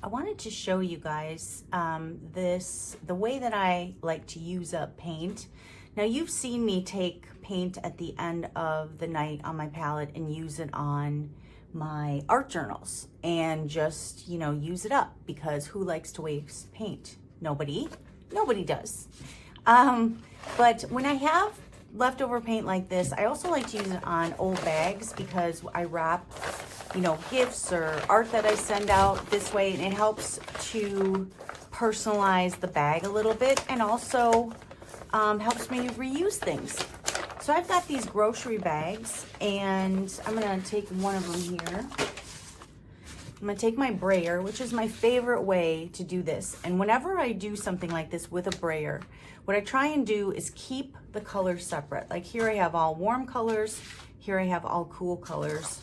I wanted to show you guys the way that I like to use up paint. Now you've seen me take paint at the end of the night on my palette and use it on my art journals and just, you know, use it up, because who likes to waste paint? Nobody does. But when I have leftover paint like this, I also like to use it on old bags, because I wrap, you know, gifts or art that I send out this way, and it helps to personalize the bag a little bit, and also helps me reuse things. So I've got these grocery bags, and I'm gonna take one of them here. I'm gonna take my brayer, which is my favorite way to do this. And whenever I do something like this with a brayer, what I try and do is keep the colors separate. Like here I have all warm colors, here I have all cool colors.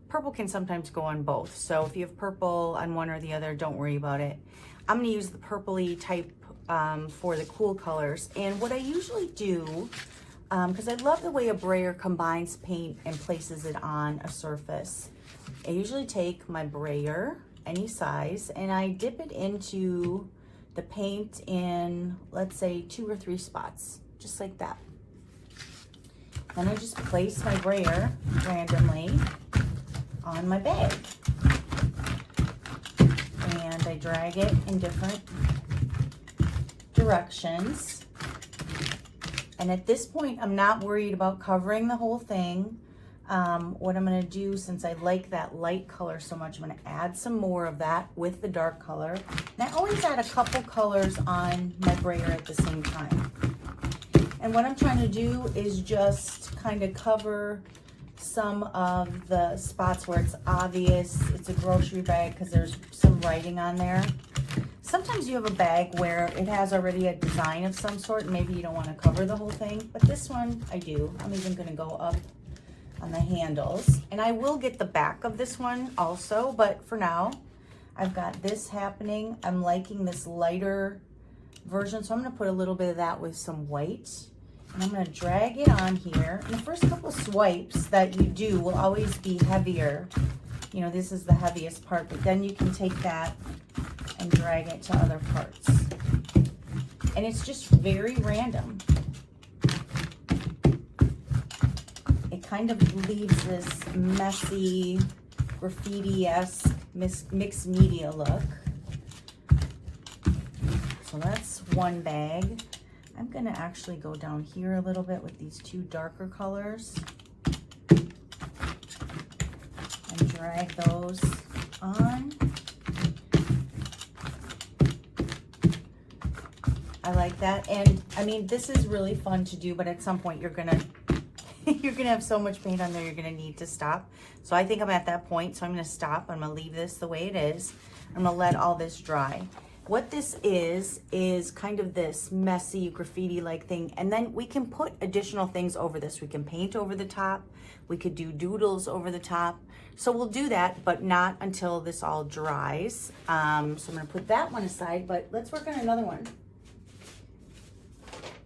Purple can sometimes go on both. So if you have purple on one or the other, don't worry about it. I'm gonna use the purpley type for the cool colors. And what I usually do, because I love the way a brayer combines paint and places it on a surface, I usually take my brayer, any size, and I dip it into the paint in, let's say, 2 or 3 spots, just like that. Then I just place my brayer randomly on my bag, and I drag it in different directions. And at this point, I'm not worried about covering the whole thing. What I'm gonna do, since I like that light color so much, I'm gonna add some more of that with the dark color. And I always add a couple colors on my brayer at the same time. And what I'm trying to do is just kind of cover some of the spots where it's obvious it's a grocery bag, because there's some writing on there. Sometimes you have a bag where it has already a design of some sort, and maybe you don't want to cover the whole thing, but this one I do. I'm even going to go up on the handles, and I will get the back of this one also, but for now I've got this happening. I'm liking this lighter version, so I'm going to put a little bit of that with some white, and I'm going to drag it on here. And the first couple swipes that you do will always be heavier. You know, this is the heaviest part, but then you can take that and drag it to other parts. And it's just very random. It kind of leaves this messy, graffiti-esque mixed media look. So that's one bag. I'm gonna actually go down here a little bit with these 2 darker colors and drag those on. I like that. And I mean, this is really fun to do, but at some point you're gonna have so much paint on there, you're gonna need to stop. So I think I'm at that point, so I'm gonna stop. I'm gonna leave this the way it is. I'm gonna let all this dry. What this is kind of this messy graffiti-like thing, and then we can put additional things over this. We can paint over the top, we could do doodles over the top. So we'll do that, but not until this all dries. So I'm gonna put that one aside, but let's work on another one.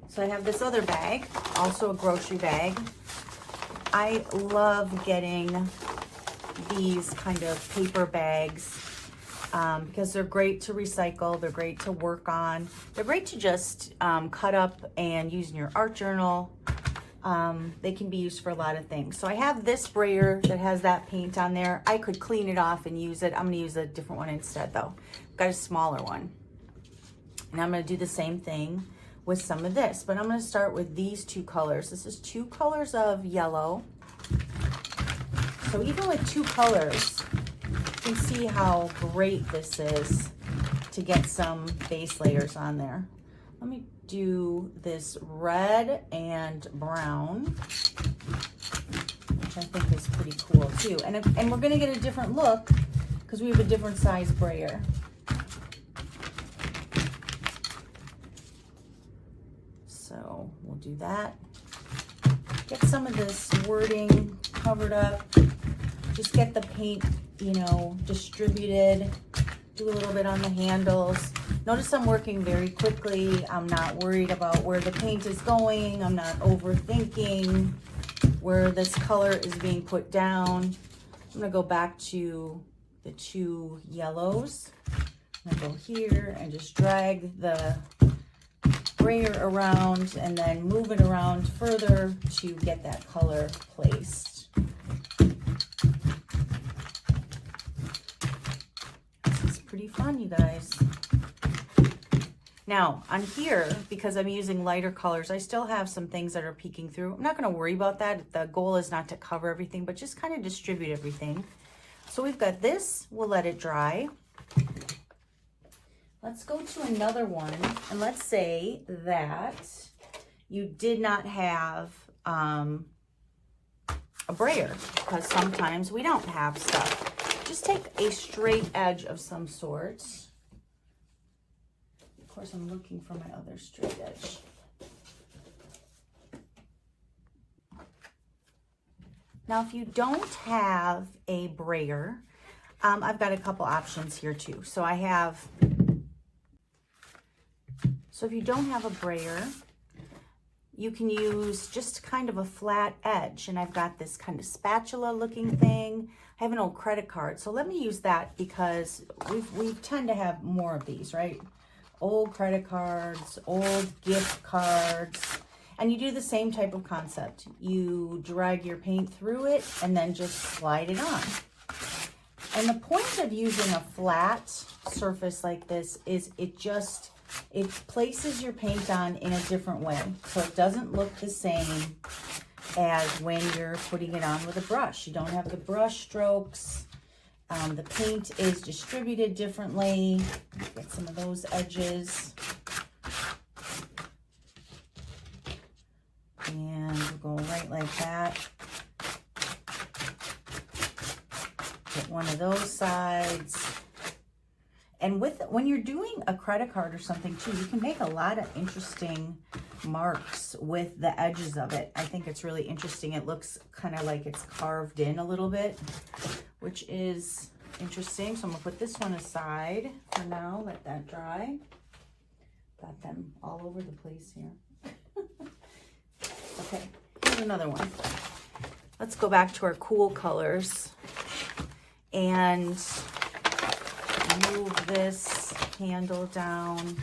So I have this other bag, also a grocery bag. I love getting these kind of paper bags because they're great to recycle, they're great to work on, they're great to just cut up and use in your art journal. They can be used for a lot of things. So I have this brayer that has that paint on there. I could clean it off and use it. I'm gonna use a different one instead though. I've got a smaller one. And I'm gonna do the same thing with some of this, but I'm going to start with these 2 colors. This is 2 colors of yellow. So even with 2 colors, you can see how great this is to get some base layers on there. Let me do this red and brown, which I think is pretty cool too. And we're going to get a different look because we have a different size brayer. So we'll do that. Get some of this wording covered up. Just get the paint, you know, distributed. Do a little bit on the handles. Notice I'm working very quickly. I'm not worried about where the paint is going. I'm not overthinking where this color is being put down. I'm gonna go back to the 2 yellows. I'm gonna go here and just drag the brayer around and then move it around further to get that color placed. This is pretty fun, you guys. Now on here, because I'm using lighter colors, I still have some things that are peeking through. I'm not going to worry about that. The goal is not to cover everything, but just kind of distribute everything. So we've got this, we'll let it dry. Let's go to another one, and let's say that you did not have a brayer, because sometimes we don't have stuff. Just take a straight edge of some sort. Of course, I'm looking for my other straight edge. Now, if you don't have a brayer, I've got a couple options here too. So if you don't have a brayer, you can use just kind of a flat edge. And I've got this kind of spatula looking thing. I have an old credit card, so let me use that because we tend to have more of these, right? Old credit cards, old gift cards. And you do the same type of concept. You drag your paint through it and then just slide it on. And the point of using a flat surface like this is it places your paint on in a different way. So it doesn't look the same as when you're putting it on with a brush. You don't have the brush strokes. The paint is distributed differently. Get some of those edges. And we'll go right like that. Get one of those sides. And when you're doing a credit card or something too, you can make a lot of interesting marks with the edges of it. I think it's really interesting. It looks kind of like it's carved in a little bit, which is interesting. So I'm gonna put this one aside for now, let that dry. Got them all over the place here. Okay, here's another one. Let's go back to our cool colors and move this handle down.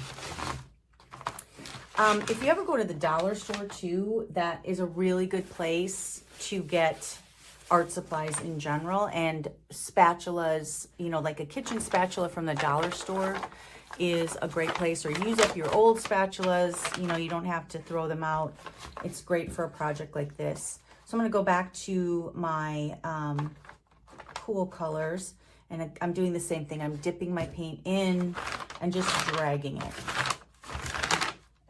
If you ever go to the dollar store too, that is a really good place to get art supplies in general, and spatulas, you know, like a kitchen spatula from the dollar store is a great place, or use up your old spatulas. You know, you don't have to throw them out. It's great for a project like this. So I'm going to go back to my cool colors, and I'm doing the same thing. I'm dipping my paint in and just dragging it.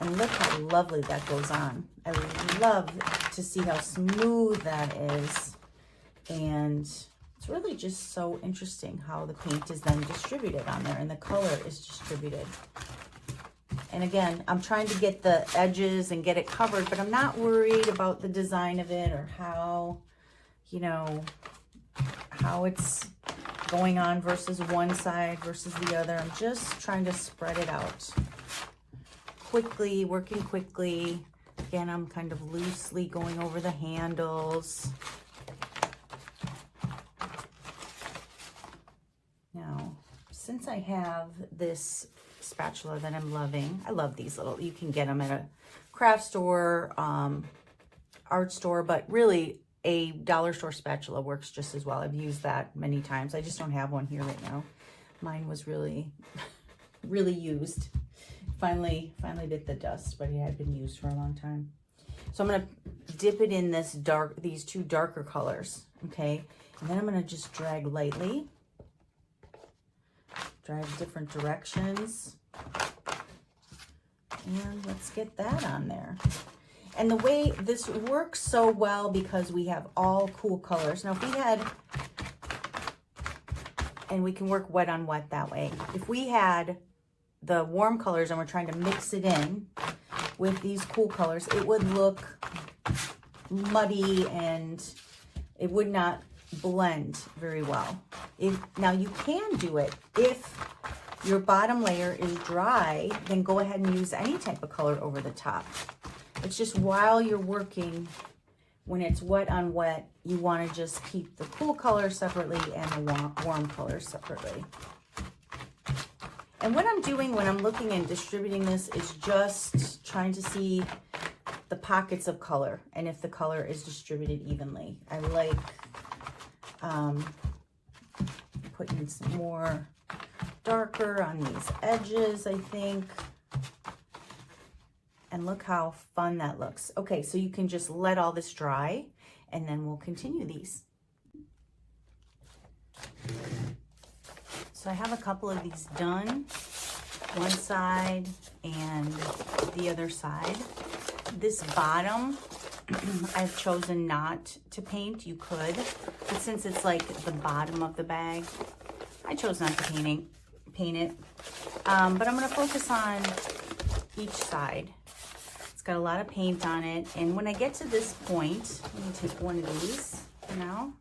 And look how lovely that goes on. I love to see how smooth that is. And it's really just so interesting how the paint is then distributed on there and the color is distributed. And again, I'm trying to get the edges and get it covered, but I'm not worried about the design of it or how, you know, how it's going on versus one side versus the other. I'm just trying to spread it out quickly, working quickly. Again, I'm kind of loosely going over the handles. Now, since I have this spatula that I'm loving, I love these little, you can get them at a craft store, art store, but really a dollar store spatula works just as well. I've used that many times. I just don't have one here right now. Mine was really, really used. Finally bit the dust, but it had been used for a long time. So I'm going to dip it in this these two darker colors, okay? And then I'm going to just drag lightly. Drag different directions. And let's get that on there. And the way this works so well because we have all cool colors. Now if we had, and we can work wet on wet that way. If we had the warm colors and we're trying to mix it in with these cool colors, it would look muddy and it would not blend very well. Now you can do it if your bottom layer is dry, then go ahead and use any type of color over the top. It's just while you're working, when it's wet on wet, you want to just keep the cool colors separately and the warm colors separately. And what I'm doing when I'm looking and distributing this is just trying to see the pockets of color and if the color is distributed evenly. I like putting some more darker on these edges, I think. And look how fun that looks. Okay, so you can just let all this dry and then we'll continue these. So I have a couple of these done, one side and the other side. This bottom, I've chosen not to paint. You could, but since it's like the bottom of the bag, I chose not to paint it. But I'm gonna focus on each side. It's got a lot of paint on it. And when I get to this point, let me take one of these now.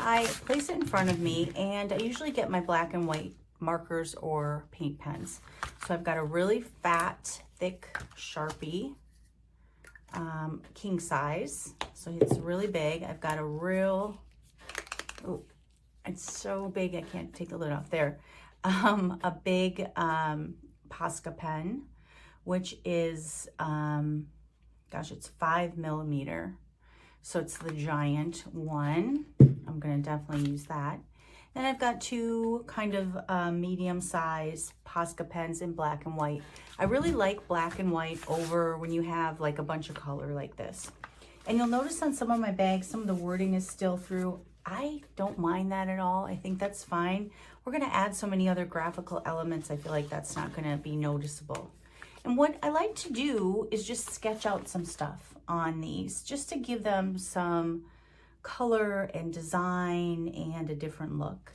I place it in front of me, and I usually get my black and white markers or paint pens. So I've got a really fat, thick Sharpie, king size. So it's really big. I've got a real, oh, it's so big I can't take the lid off there. A big Posca pen, which is, gosh, it's 5mm. So it's the giant one. I'm gonna definitely use that. Then I've got two kind of medium-sized Posca pens in black and white. I really like black and white over when you have like a bunch of color like this. And you'll notice on some of my bags, some of the wording is still through. I don't mind that at all. I think that's fine. We're gonna add so many other graphical elements. I feel like that's not gonna be noticeable. And what I like to do is just sketch out some stuff on these, just to give them some color and design and a different look.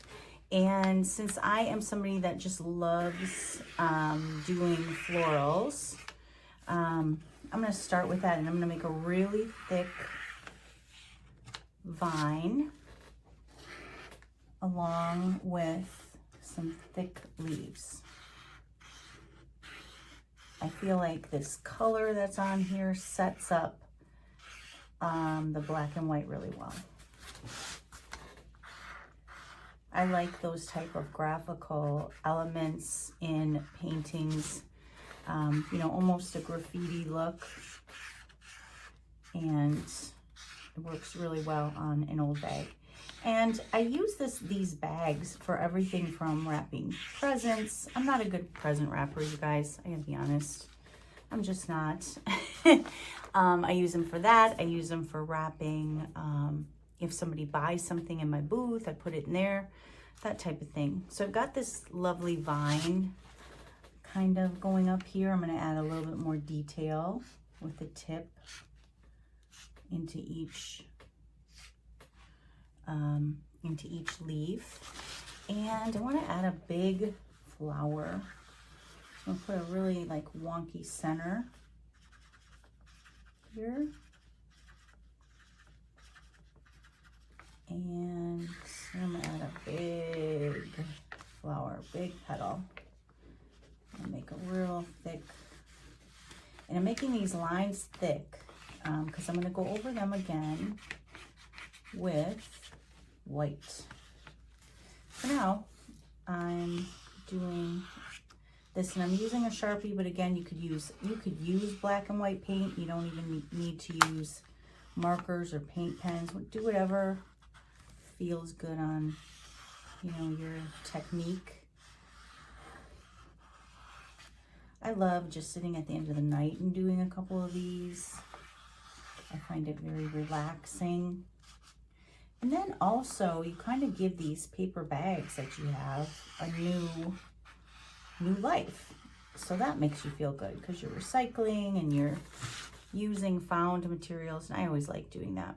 And since I am somebody that just loves doing florals, I'm gonna start with that, and I'm gonna make a really thick vine along with some thick leaves. I feel like this color that's on here sets up the black and white really well. I like those type of graphical elements in paintings, you know, almost a graffiti look, and it works really well on an old bag. And I use these bags for everything from wrapping presents. I'm not a good present wrapper, you guys. I gotta be honest. I'm just not. I use them for that. I use them for wrapping. If somebody buys something in my booth, I put it in there, that type of thing. So I've got this lovely vine kind of going up here. I'm gonna add a little bit more detail with the tip into each leaf. And I want to add a big flower. So I'm gonna put a really like wonky center here. And I'm gonna add a big flower, big petal. And make a real thick, and I'm making these lines thick because I'm gonna go over them again with white. For now, I'm doing this, and I'm using a Sharpie, but again, you could use black and white paint. You don't even need to use markers or paint pens. Do whatever feels good on, you know, your technique. I love just sitting at the end of the night and doing a couple of these. I find it very relaxing. And then also, you kind of give these paper bags that you have a new life. So that makes you feel good because you're recycling and you're using found materials. And I always like doing that.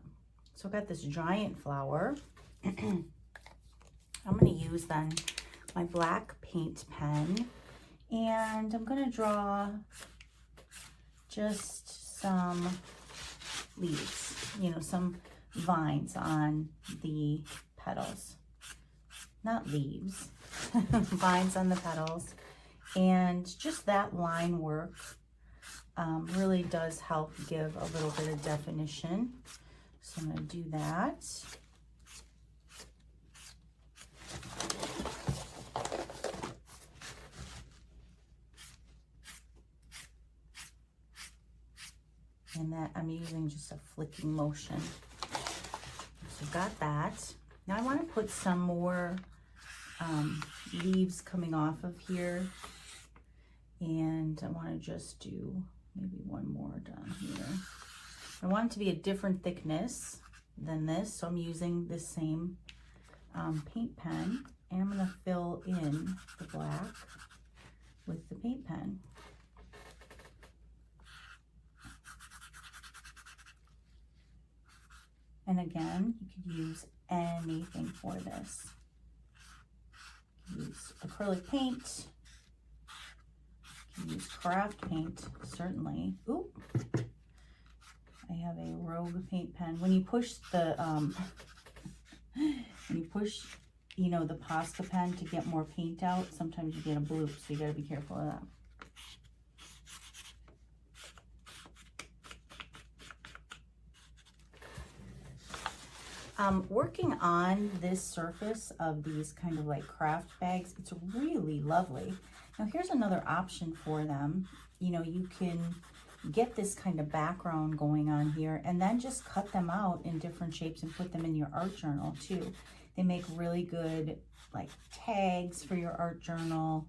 So I've got this giant flower. I'm going to use then my black paint pen. And I'm going to draw just some leaves, you know, some vines on the petals. Not leaves, vines on the petals. And just that line work really does help give a little bit of definition. So I'm going to do that. that I'm using just a flicking motion. So got that. Now I want to put some more leaves coming off of here, and I want to just do maybe one more down here. I want it to be a different thickness than this, so I'm using this same paint pen, and I'm going to fill in the black with the paint pen. And again, you could use anything for this. Use acrylic paint, you can use craft paint, certainly. Ooh, I have a Rogue paint pen. When you push the, you know, the pasta pen to get more paint out, sometimes you get a bloop, so you gotta be careful of that. Working on this surface of these kind of like craft bags, it's really lovely. Now here's another option for them. You know, you can get this kind of background going on here and then just cut them out in different shapes and put them in your art journal too. They make really good like tags for your art journal.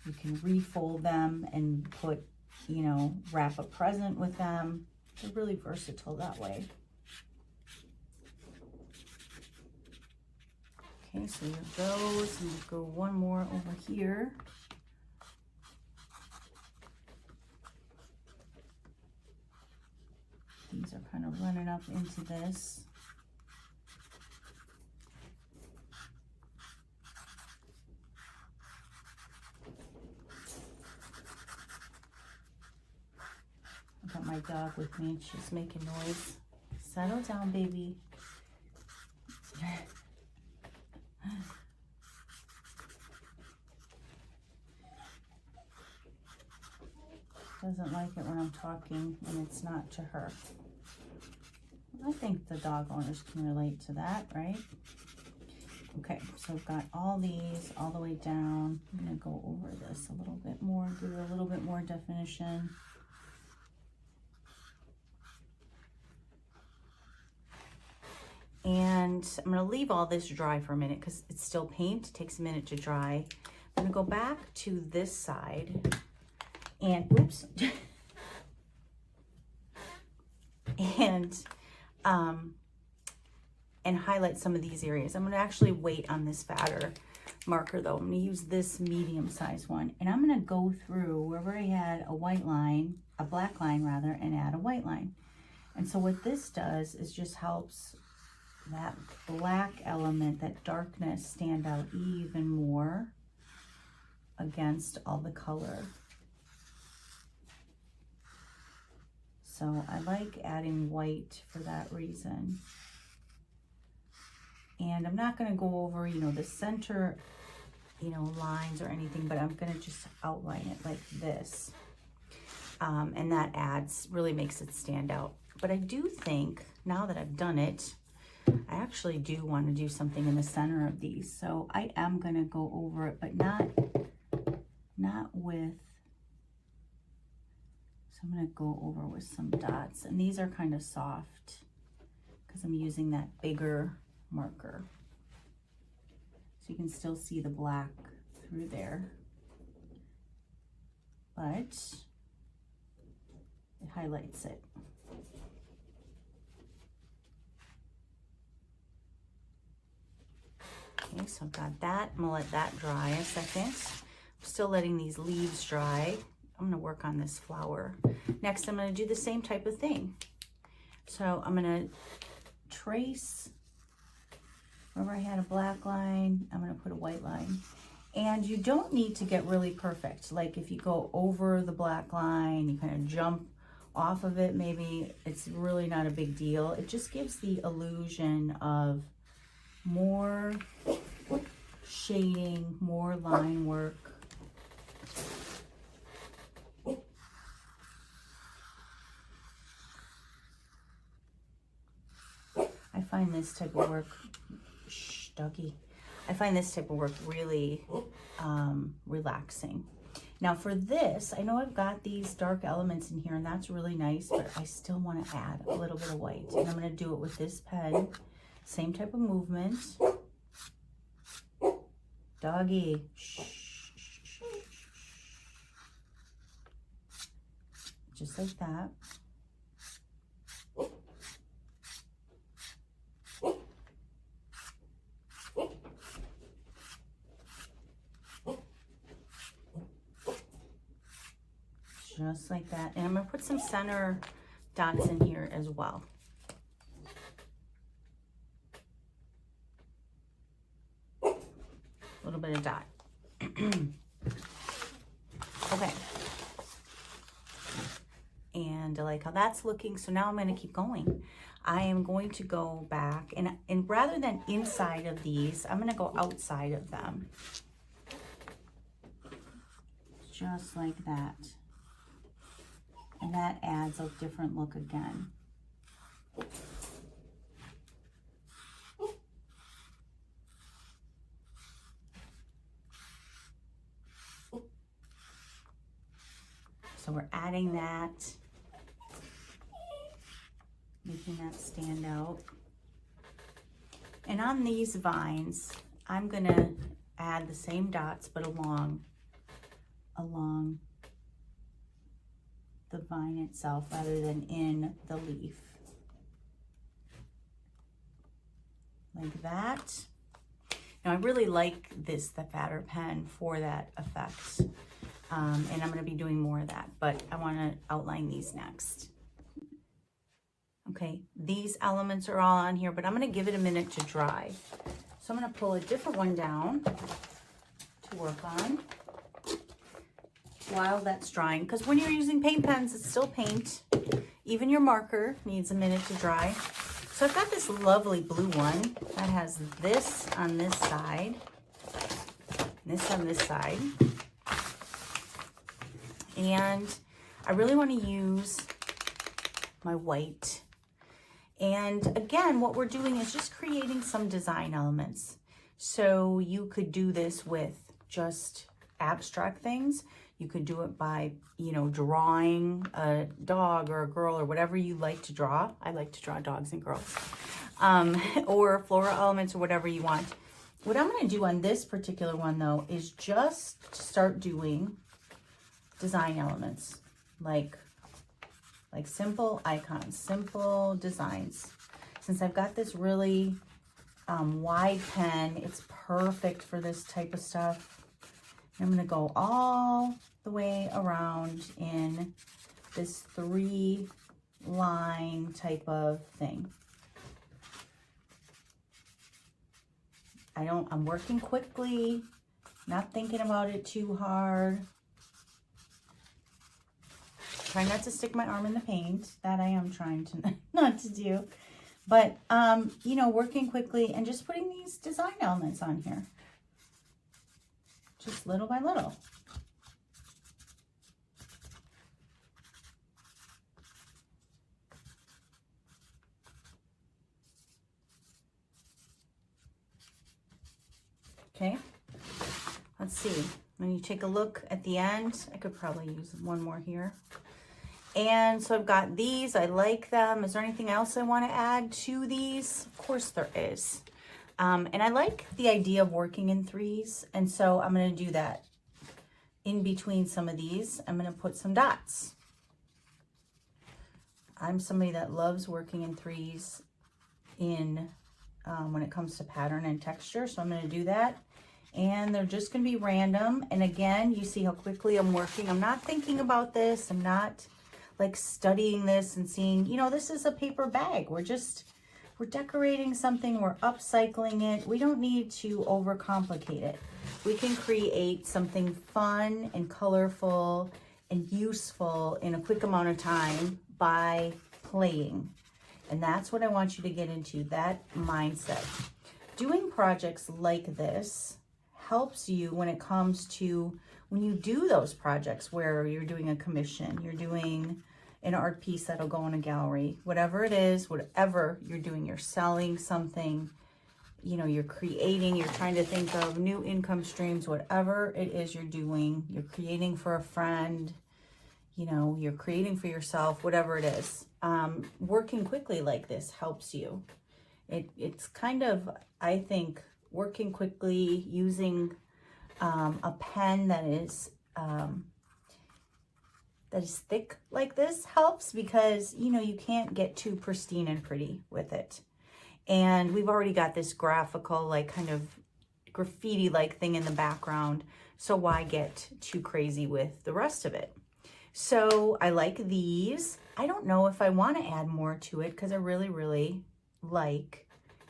You can refold them and put, you know, wrap a present with them. They're really versatile that way. Okay, so here goes, and we'll go one more over here. These are kind of running up into this. I got my dog with me, and she's making noise. Settle down, baby. Doesn't like it when I'm talking and it's not to her. I think the dog owners can relate to that, right? Okay, so I've got all these all the way down. I'm gonna go over this a little bit more, give it a little bit more definition. And I'm gonna leave all this dry for a minute because it's still paint. It takes a minute to dry. I'm gonna go back to this side and, oops, and highlight some of these areas. I'm gonna actually wait on this fatter marker though. I'm gonna use this medium size one, and I'm gonna go through wherever I had a white line, a black line rather, and add a white line. And so what this does is just helps that black element, that darkness, stand out even more against all the color. So I like adding white for that reason. And I'm not going to go over, you know, the center, you know, lines or anything, but I'm going to just outline it like this. And that adds, really makes it stand out. But I do think, now that I've done it, I actually do want to do something in the center of these. So I am going to go over it, but not with, so I'm going to go over with some dots. And these are kind of soft because I'm using that bigger marker. So you can still see the black through there. But it highlights it. Okay, so I've got that. I'm gonna let that dry a second. I'm still letting these leaves dry. I'm gonna work on this flower. Next, I'm gonna do the same type of thing. So I'm gonna trace wherever I had a black line, I'm gonna put a white line. And you don't need to get really perfect. Like if you go over the black line, you kind of jump off of it, maybe it's really not a big deal. It just gives the illusion of more shading, more line work. I find this type of work, I find this type of work really relaxing. Now for this, I know I've got these dark elements in here and that's really nice, but I still want to add a little bit of white. And I'm going to do it with this pen. Same type of movement. Doggy. Shh. Just like that. Just like that. And I'm going to put some center dots in here as well. A little bit of dot. Okay. And I like how that's looking. So now I'm going to keep going. I am going to go back and rather than inside of these, I'm going to go outside of them. Just like that. And that adds a different look again. So we're adding that, making that stand out. And on these vines, I'm gonna add the same dots, but along the vine itself rather than in the leaf. Like that. Now I really like the fatter pen for that effect. And I'm gonna be doing more of that, but I wanna outline these next. Okay, these elements are all on here, but I'm gonna give it a minute to dry. So I'm gonna pull a different one down to work on while that's drying, because when you're using paint pens, it's still paint. Even your marker needs a minute to dry. So I've got this lovely blue one that has this on this side, this on this side. And I really want to use my white. And again, what we're doing is just creating some design elements. So you could do this with just abstract things. You could do it by, you know, drawing a dog or a girl or whatever you like to draw. I like to draw dogs and girls. Or floral elements or whatever you want. What I'm going to do on this particular one, though, is just start doing design elements, like simple icons, simple designs. Since I've got this really wide pen, it's perfect for this type of stuff. I'm going to go all the way around in this 3-line type of thing. I'm working quickly, not thinking about it too hard. Try not to stick my arm in the paint. That I am trying to not to do. But, you know, working quickly and just putting these design elements on here. Just little by little. Okay, let's see. When you take a look at the end, I could probably use one more here. And so I've got these, I like them. Is there anything else I want to add to these? Of course there is. And I like the idea of working in 3s. And so I'm going to do that in between some of these. I'm going to put some dots. I'm somebody that loves working in 3s when it comes to pattern and texture. So I'm going to do that. And they're just going to be random. And again, you see how quickly I'm working. I'm not thinking about this. I'm not like studying this and seeing, you know, this is a paper bag. We're decorating something. We're upcycling it. We don't need to overcomplicate it. We can create something fun and colorful and useful in a quick amount of time by playing. And that's what I want you to get into, that mindset. Doing projects like this helps you when it comes to when you do those projects where you're doing a commission, you're doing an art piece that'll go in a gallery, whatever it is, whatever you're doing, you're selling something, you know, you're creating, you're trying to think of new income streams, whatever it is you're doing, you're creating for a friend, you know, you're creating for yourself, whatever it is, working quickly like this helps you. It's kind of, I think, working quickly using a pen that is thick like this helps, because, you know, you can't get too pristine and pretty with it. And we've already got this graphical, like kind of graffiti-like thing in the background. So why get too crazy with the rest of it? So I like these. I don't know if I want to add more to it because I really, really like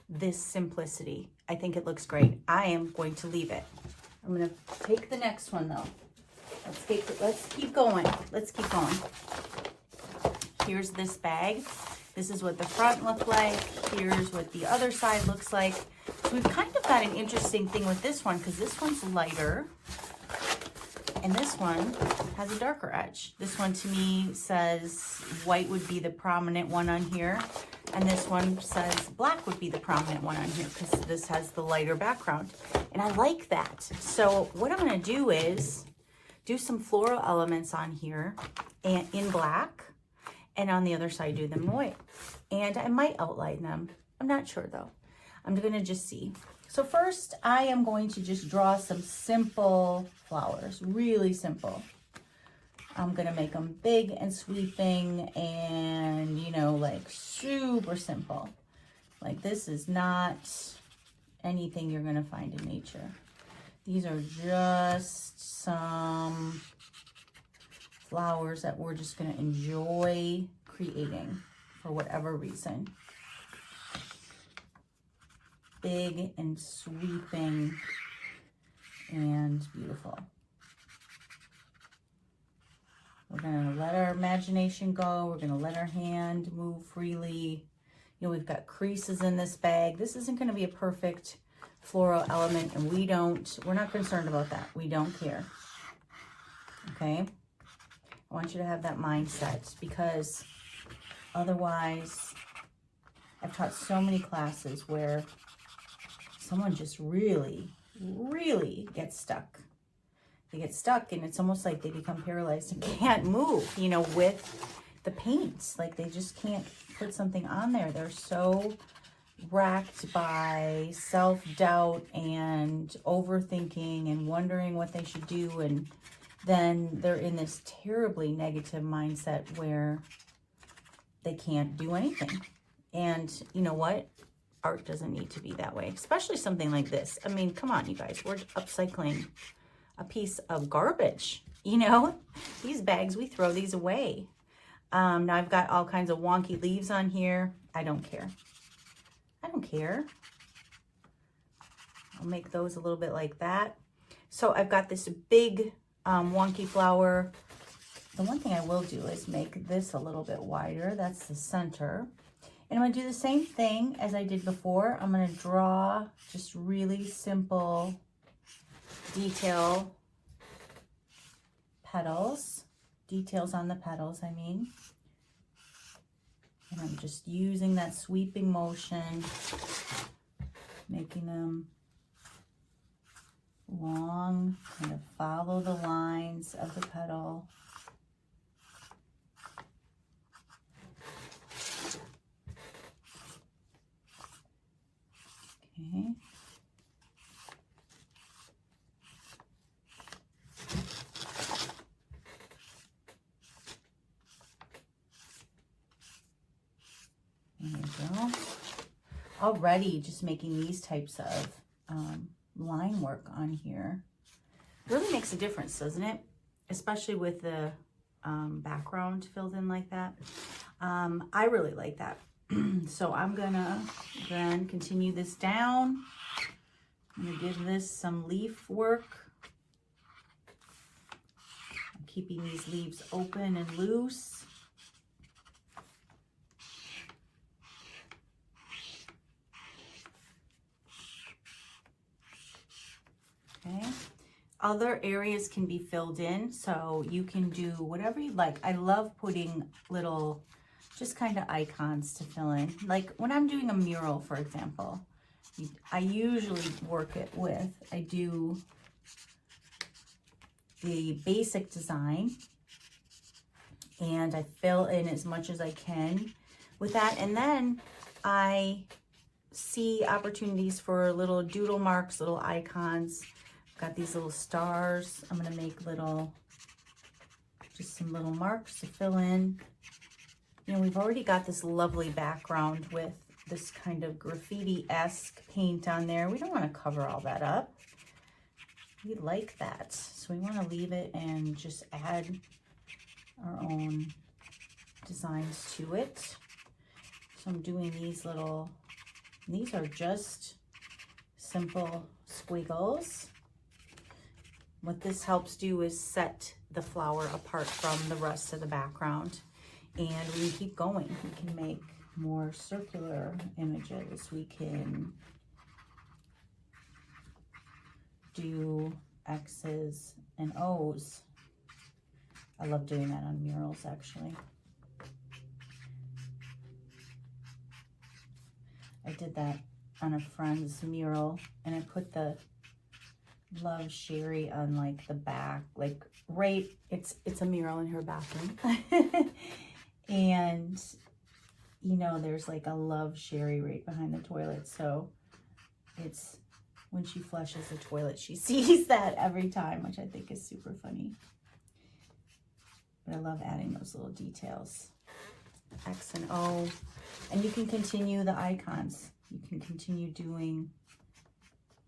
this simplicity. I think it looks great. I am going to leave it. I'm going to take the next one though. Let's keep going. Let's keep going. Here's this bag. This is what the front looked like. Here's what the other side looks like. So we've kind of got an interesting thing with this one because this one's lighter and this one has a darker edge. This one to me says white would be the prominent one on here, and this one says black would be the prominent one on here because this has the lighter background. And I like that. So what I'm going to do is do some floral elements on here and in black, and on the other side do them in white. And I might outline them. I'm not sure though. I'm going to just see. So first I am going to just draw some simple flowers, really simple. I'm going to make them big and sweeping and, you know, like super simple. Like this is not anything you're going to find in nature. These are just some flowers that we're just going to enjoy creating for whatever reason. Big and sweeping and beautiful. We're going to let our imagination go. We're going to let our hand move freely. You know, we've got creases in this bag. This isn't going to be a perfect floral element, and we're not concerned about that. We don't care. Okay? I want you to have that mindset, because otherwise, I've taught so many classes where someone just really, really gets stuck. They get stuck and it's almost like they become paralyzed and can't move, you know, with the paints. Like they just can't put something on there. They're so racked by self-doubt and overthinking and wondering what they should do, and then they're in this terribly negative mindset where they can't do anything. And you know what? Art doesn't need to be that way, especially something like this. I mean, come on, you guys. We're upcycling a piece of garbage, you know? These bags, we throw these away. Now I've got all kinds of wonky leaves on here. I don't care. I don't care. I'll make those a little bit like that. So I've got this big wonky flower. The one thing I will do is make this a little bit wider. That's the center. And I'm going to do the same thing as I did before. I'm going to draw just really simple details on the petals, I mean. And I'm just using that sweeping motion, making them long, kind of follow the lines of the petal. Okay. There you go. Already just making these types of line work on here really makes a difference, doesn't it? Especially with the background filled in like that. I really like that. So I'm gonna then continue this down. I'm gonna give this some leaf work. I'm keeping these leaves open and loose. Okay. Other areas can be filled in, so you can do whatever you like. I love putting little just kind of icons to fill in. Like when I'm doing a mural, for example, I usually work it with, I do the basic design and I fill in as much as I can with that. And then I see opportunities for little doodle marks, little icons. I've got these little stars. I'm gonna make just some little marks to fill in. You know, we've already got this lovely background with this kind of graffiti-esque paint on there. We don't want to cover all that up. We like that. So we want to leave it and just add our own designs to it. So I'm doing these are just simple squiggles. What this helps do is set the flower apart from the rest of the background. And we can keep going. We can make more circular images. We can do X's and O's. I love doing that on murals, actually. I did that on a friend's mural, and I put the Love Sherry on like the back, like right, it's a mural in her bathroom. And you know, there's like a Love Sherry right behind the toilet. So it's when she flushes the toilet, she sees that every time, which I think is super funny. But I love adding those little details. X and O. And you can continue the icons. You can continue doing,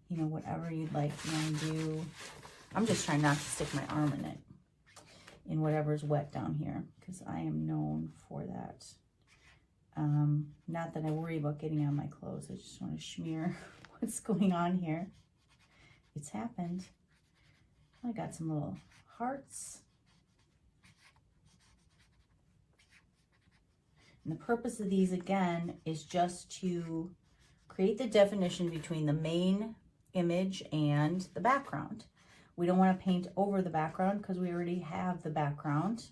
you know, whatever you'd like. You want to do. I'm just trying not to stick my arm in it, in whatever's wet down here, because I am known for that. Not that I worry about getting on my clothes. I just want to smear what's going on here. It's happened. I got some little hearts. And the purpose of these, again, is just to create the definition between the main image and the background. We don't want to paint over the background because we already have the background.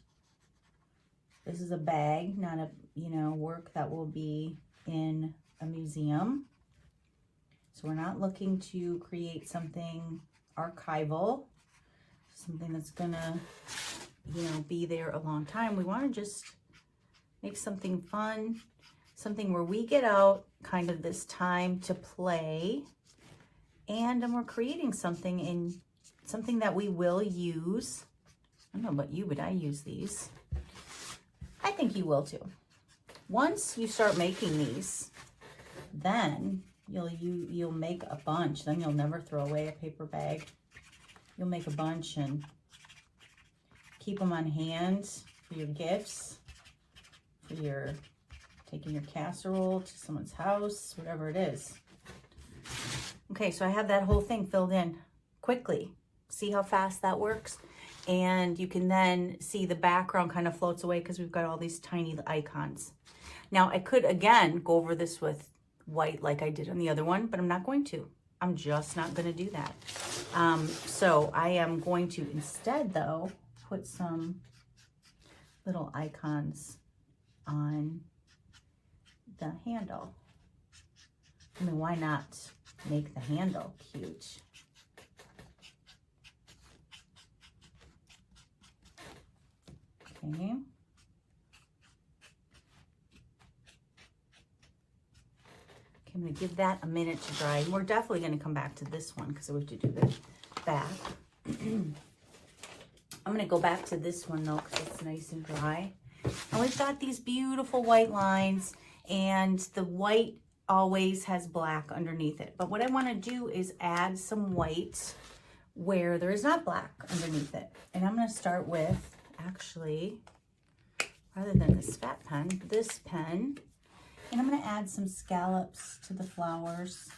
This is a bag, not a, you know, work that will be in a museum. So we're not looking to create something archival, something that's gonna, you know, be there a long time. We want to just make something fun, something where we get out kind of this time to play, and we're creating something that we will use. I don't know about you, but I use these. I think you will too. Once you start making these, then you'll make a bunch. Then you'll never throw away a paper bag. You'll make a bunch and keep them on hand for your gifts, for your taking your casserole to someone's house, whatever it is. Okay, so I have that whole thing filled in quickly. See how fast that works? And you can then see the background kind of floats away because we've got all these tiny icons. Now I could, again, go over this with white like I did on the other one, but I'm not going to. I'm just not going to do that. So I am going to instead, though, put some little icons on the handle. I mean, why not make the handle cute? Okay. I'm going to give that a minute to dry. And we're definitely going to come back to this one because we have to do the back. I'm going to go back to this one though because it's nice and dry. And we've got these beautiful white lines, and the white always has black underneath it. But what I want to do is add some white where there is not black underneath it. And I'm going to start with, actually, rather than this fat pen, this pen. And I'm going to add some scallops to the flowers.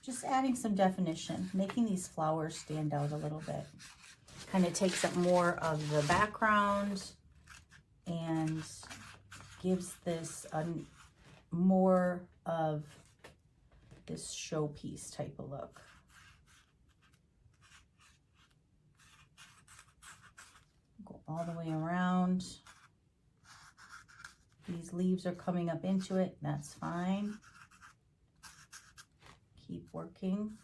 Just adding some definition, making these flowers stand out a little bit. Kind of takes up more of the background and gives this more of this showpiece type of look. Go all the way around. These leaves are coming up into it, that's fine. keep working.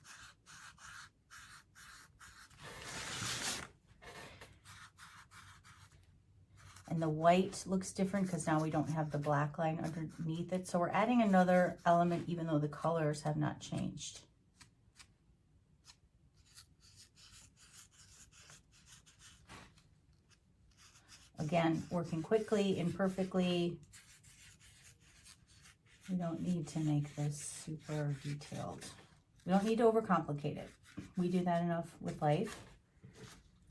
And the white looks different because now we don't have the black line underneath it. So we're adding another element even though the colors have not changed. Again, working quickly, imperfectly. We don't need to make this super detailed. We don't need to overcomplicate it. We do that enough with life.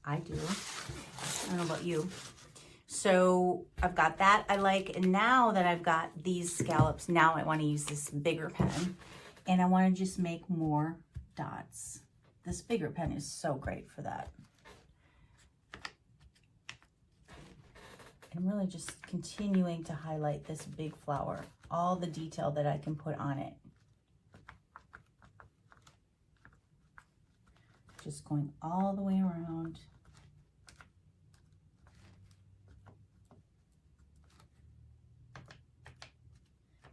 I do. I don't know about you. So I've got that I like, and now that I've got these scallops, now I want to use this bigger pen, and I want to just make more dots. This bigger pen is so great for that. And really just continuing to highlight this big flower, all the detail that I can put on it. Just going all the way around.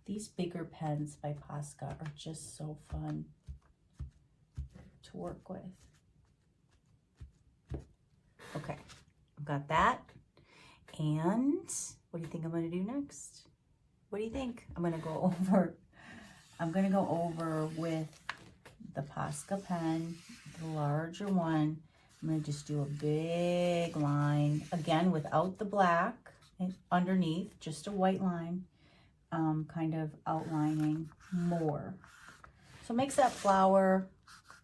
These bigger pens by Posca are just so fun to work with. Okay, I've got that. And what do you think I'm going to do next? What do you think? I'm going to go over with the Posca pen, the larger one. I'm going to just do a big line, again, without the black underneath, just a white line. Kind of outlining more. So it makes that flower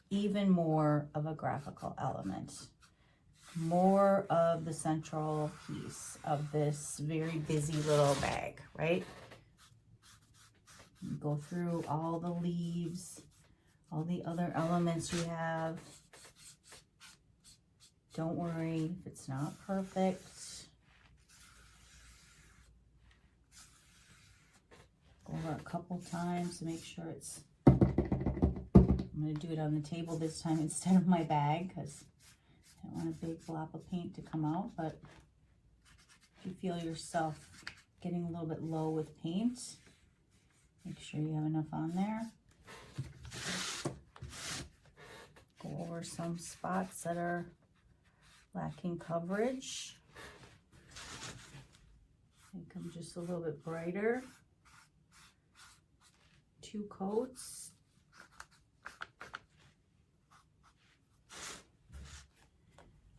even more of a graphical element. More of the central piece of this very busy little bag, right? You go through all the leaves, all the other elements you have. Don't worry if it's not perfect. Over a couple times to make sure it's, I'm going to do it on the table this time instead of my bag because I don't want a big blob of paint to come out. But if you feel yourself getting a little bit low with paint, make sure you have enough on there. Go over some spots that are lacking coverage. Make them just a little bit brighter. 2 coats.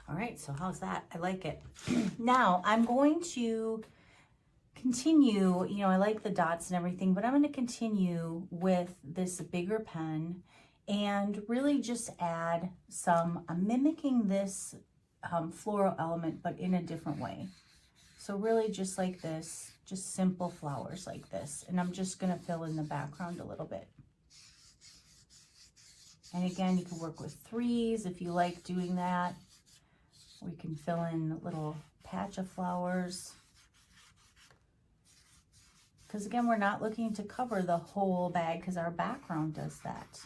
All right, so how's that? I like it. Now I'm going to continue, you know, I like the dots and everything, but I'm going to continue with this bigger pen and really just add some, I'm mimicking this floral element, but in a different way. So really just like this, just simple flowers like this. And I'm just gonna fill in the background a little bit. And again, you can work with 3s if you like doing that. We can fill in a little patch of flowers. Because again, we're not looking to cover the whole bag because our background does that.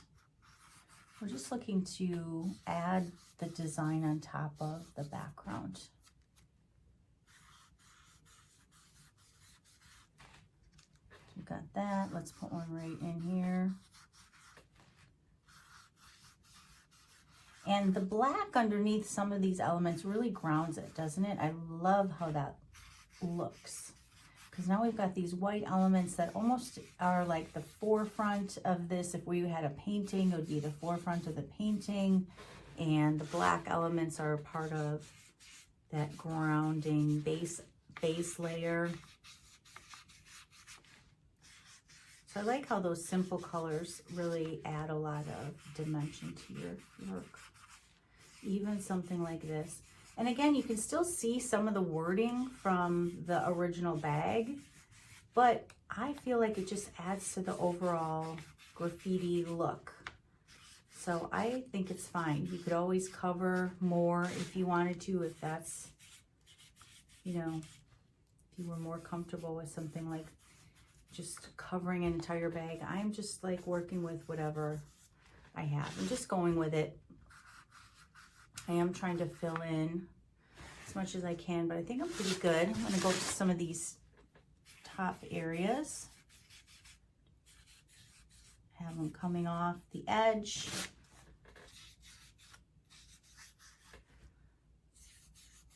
We're just looking to add the design on top of the background. We've got that. Let's put one right in here. And the black underneath some of these elements really grounds it, doesn't it? I love how that looks. Because now we've got these white elements that almost are like the forefront of this. If we had a painting, it would be the forefront of the painting. And the black elements are part of that grounding base layer. So I like how those simple colors really add a lot of dimension to your work. Even something like this. And again, you can still see some of the wording from the original bag, but I feel like it just adds to the overall graffiti look. So I think it's fine. You could always cover more if you wanted to, if that's, you know, if you were more comfortable with something like just covering an entire bag. I'm just like working with whatever I have. I'm just going with it. I am trying to fill in as much as I can, but I think I'm pretty good. I'm gonna go to some of these top areas have them coming off the edge.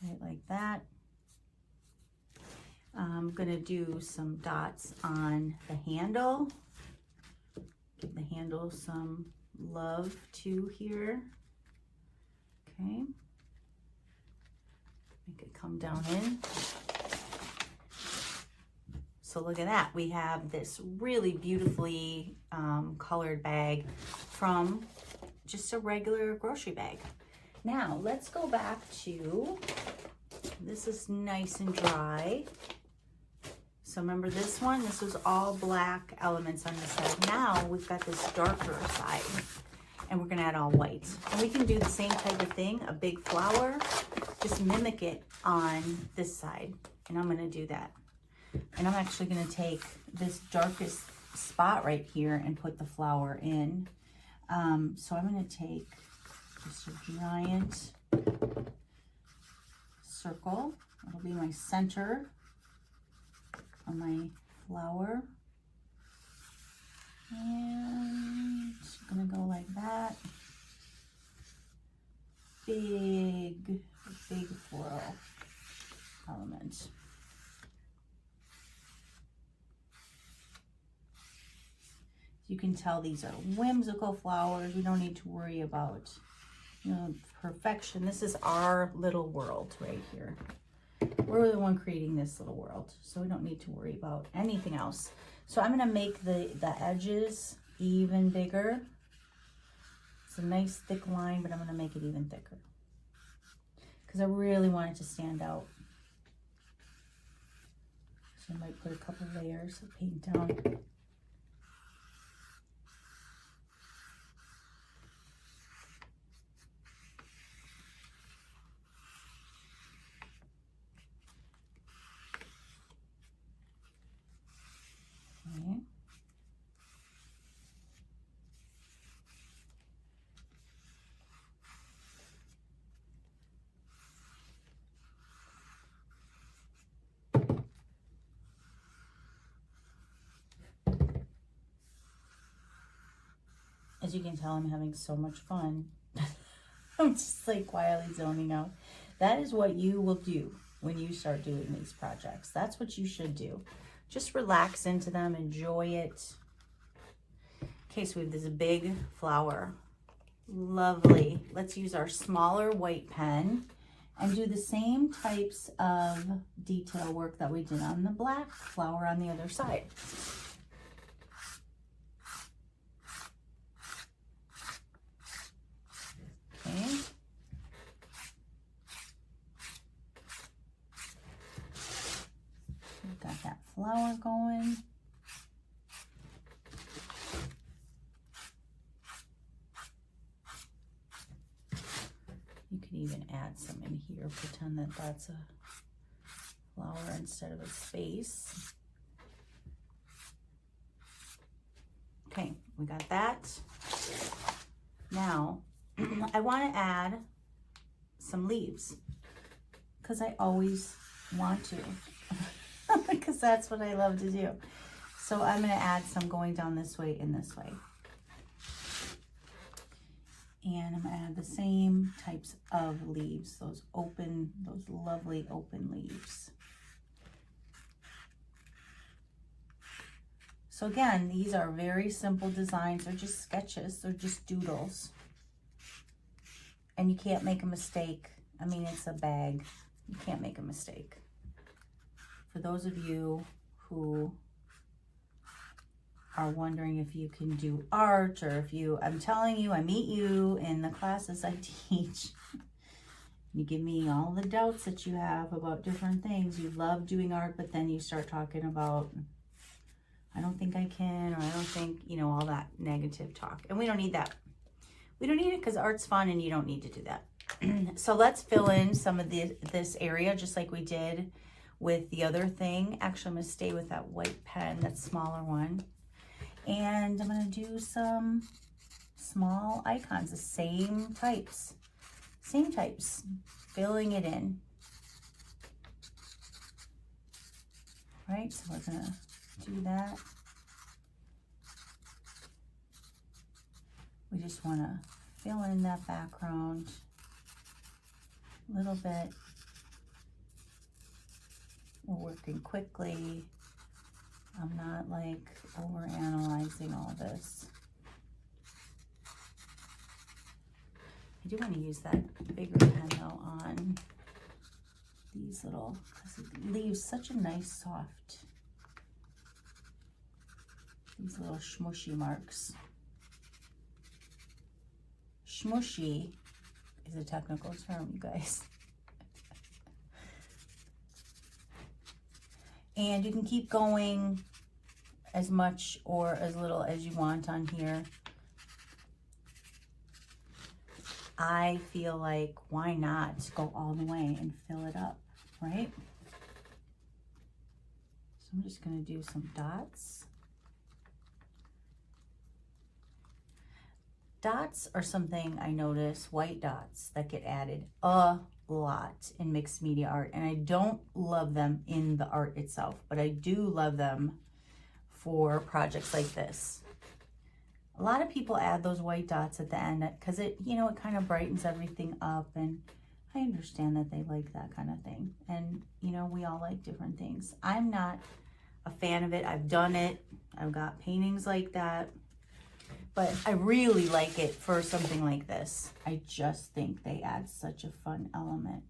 Right like that. I'm gonna do some dots on the handle. Give the handle some love too here. Okay. Make it come down in. So look at that. We have this really beautifully colored bag from just a regular grocery bag. Now let's go back to, this is nice and dry. So remember this one, this was all black elements on this side. Now we've got this darker side and we're gonna add all white. And we can do the same type of thing, a big flower, just mimic it on this side. And I'm gonna do that. And I'm actually gonna take this darkest spot right here and put the flower in. So I'm gonna take just a giant circle. It'll be my center on my flower. And I'm gonna go like that. Big floral element. You can tell these are whimsical flowers. We don't need to worry about, you know, perfection. This is our little world right here. We're the one creating this little world, so we don't need to worry about anything else. So I'm gonna make the edges even bigger. It's a nice thick line, but I'm gonna make it even thicker because I really want it to stand out. So I might put a couple layers of paint down. As you can tell, I'm having so much fun. I'm just like quietly zoning out. That is what you will do when you start doing these projects. That's what you should do. Just relax into them, enjoy it. Okay, so we have this big flower. Lovely. Let's use our smaller white pen and do the same types of detail work that we did on the black flower on the other side. Okay. We've got that flower going. You can even add some in here, pretend that that's a flower instead of a space. Okay, we got that. Now, I want to add some leaves because I always want to because that's what I love to do. So I'm going to add some going down this way and this way. And I'm going to add the same types of leaves, those lovely open leaves. So again, these are very simple designs. They're just sketches. They're just doodles. And you can't make a mistake. I mean, it's a bag. You can't make a mistake. For those of you who are wondering if you can do art or if you, I'm telling you, I meet you in the classes I teach. You give me all the doubts that you have about different things. You love doing art, but then you start talking about, I don't think I can, or I don't think, you know, all that negative talk. And we don't need that. We don't need it because art's fun and you don't need to do that. So let's fill in some of this area just like we did with the other thing. Actually, I'm going to stay with that white pen, that smaller one. And I'm going to do some small icons, the same types, filling it in. All right, so we're going to do that. We just want to fill in that background a little bit. We're working quickly. I'm not like over analyzing all this. I do want to use that bigger pen though on these little, because it leaves such a nice soft, these little smushy marks. Smushy is a technical term, you guys. And you can keep going as much or as little as you want on here. I feel like, why not go all the way and fill it up, right? So I'm just going to do some dots. Dots are something I notice, white dots, that get added a lot in mixed media art. And I don't love them in the art itself, but I do love them for projects like this. A lot of people add those white dots at the end because it, you know, it kind of brightens everything up, and I understand that they like that kind of thing. And, you know, we all like different things. I'm not a fan of it. I've done it. I've got paintings like that, but I really like it for something like this. I just think they add such a fun element.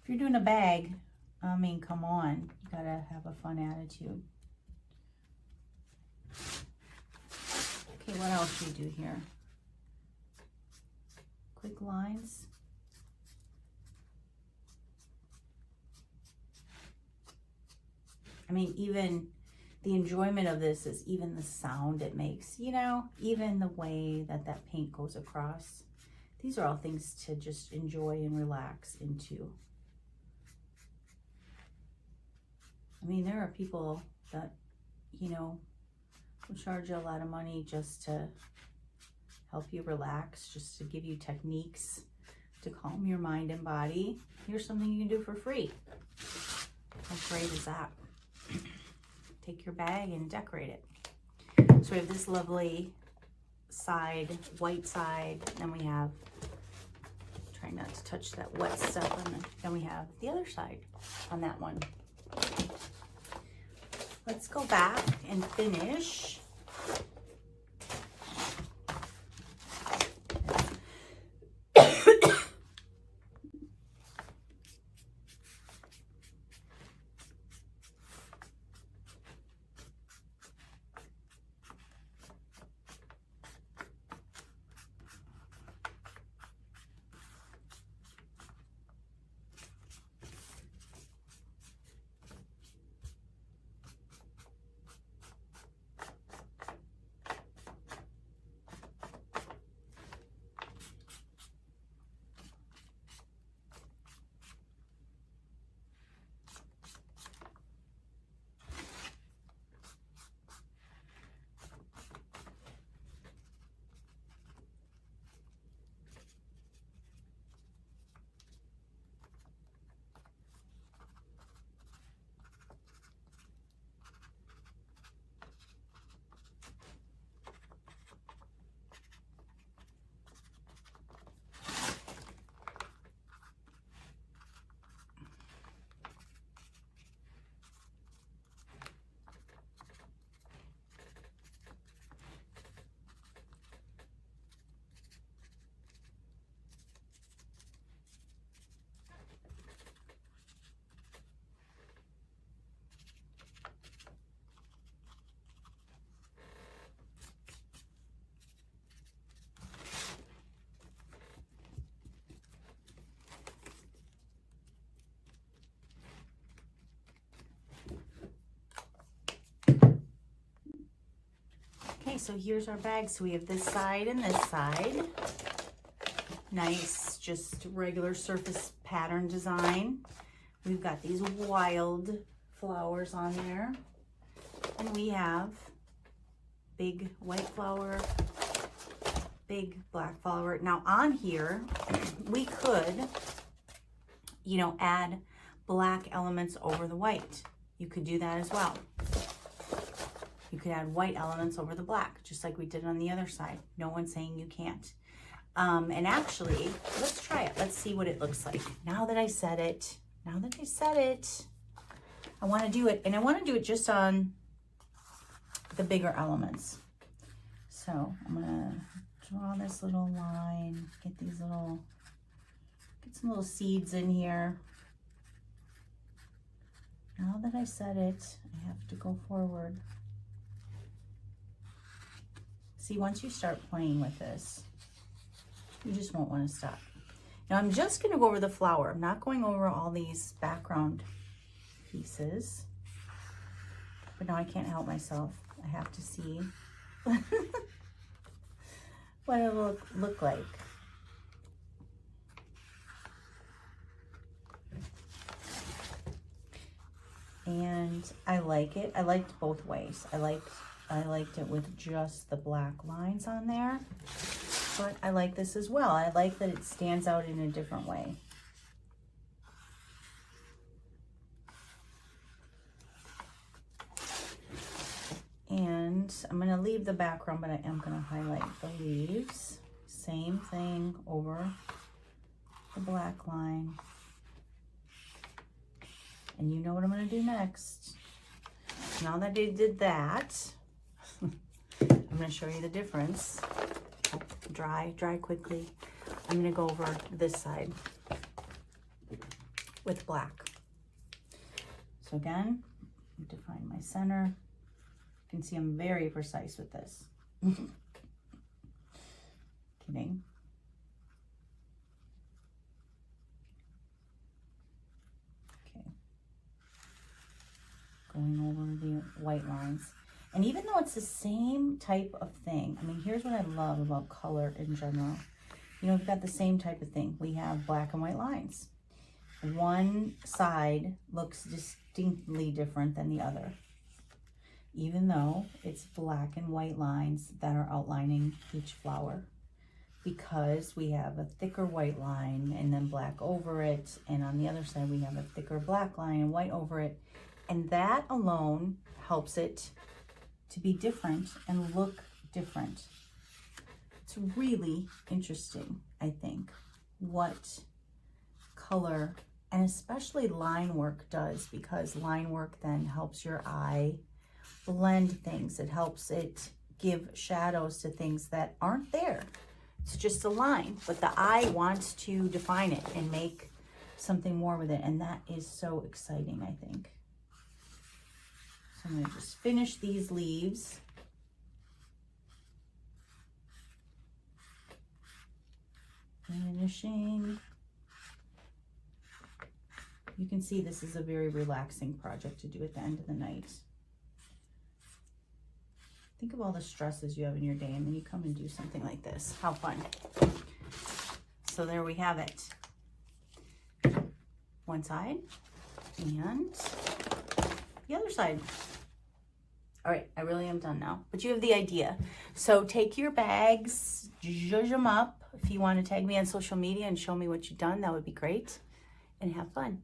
If you're doing a bag, I mean, come on, you gotta have a fun attitude. Okay, what else should we do here? Quick lines. I mean, even the enjoyment of this is even the sound it makes, you know, even the way that that paint goes across. These are all things to just enjoy and relax into. I mean, there are people that, you know, will charge you a lot of money just to help you relax, just to give you techniques to calm your mind and body. Here's something you can do for free. How great is that? Take your bag and decorate it. So we have this lovely side, white side, then we have, try not to touch that wet stuff, and then we have the other side on that one. Let's go back and finish. Okay, so here's our bag. So we have this side and this side. Nice, just regular surface pattern design. We've got these wild flowers on there. And we have big white flower, big black flower. Now on here, we could, you know, add black elements over the white. You could do that as well. You could add white elements over the black, just like we did on the other side. No one's saying you can't. And actually, let's try it. Let's see what it looks like. Now that I said it, I want to do it. And I want to do it just on the bigger elements. So I'm going to draw this little line, get some little seeds in here. Now that I said it, I have to go forward. See, once you start playing with this, you just won't want to stop. Now I'm just going to go over the flower. I'm not going over all these background pieces. But now I can't help myself. I have to see what it will look like. And I like it. I liked both ways. I liked it with just the black lines on there, but I like this as well. I like that it stands out in a different way. And I'm going to leave the background, but I am going to highlight the leaves. Same thing over the black line. And you know what I'm going to do next. Now that I did that, I'm going to show you the difference. Dry quickly. I'm going to go over this side with black. So again, define my center. You can see I'm very precise with this. Kidding. Going over the white lines. And even though it's the same type of thing, I mean, here's what I love about color in general. You know, we've got the same type of thing. We have black and white lines. One side looks distinctly different than the other, even though it's black and white lines that are outlining each flower, because we have a thicker white line and then black over it, and on the other side we have a thicker black line and white over it. And that alone helps it to be different and look different. It's really interesting, I think, what color and especially line work does, because line work then helps your eye blend things. It helps it give shadows to things that aren't there. It's just a line, but the eye wants to define it and make something more with it. And that is so exciting, I think. I'm going to just finish these leaves. Finishing. You can see this is a very relaxing project to do at the end of the night. Think of all the stresses you have in your day, and then you come and do something like this. How fun. So there we have it. One side and the other side. All right, I really am done now, but you have the idea. So take your bags, zhuzh them up. If you want to tag me on social media and show me what you've done, that would be great. And have fun.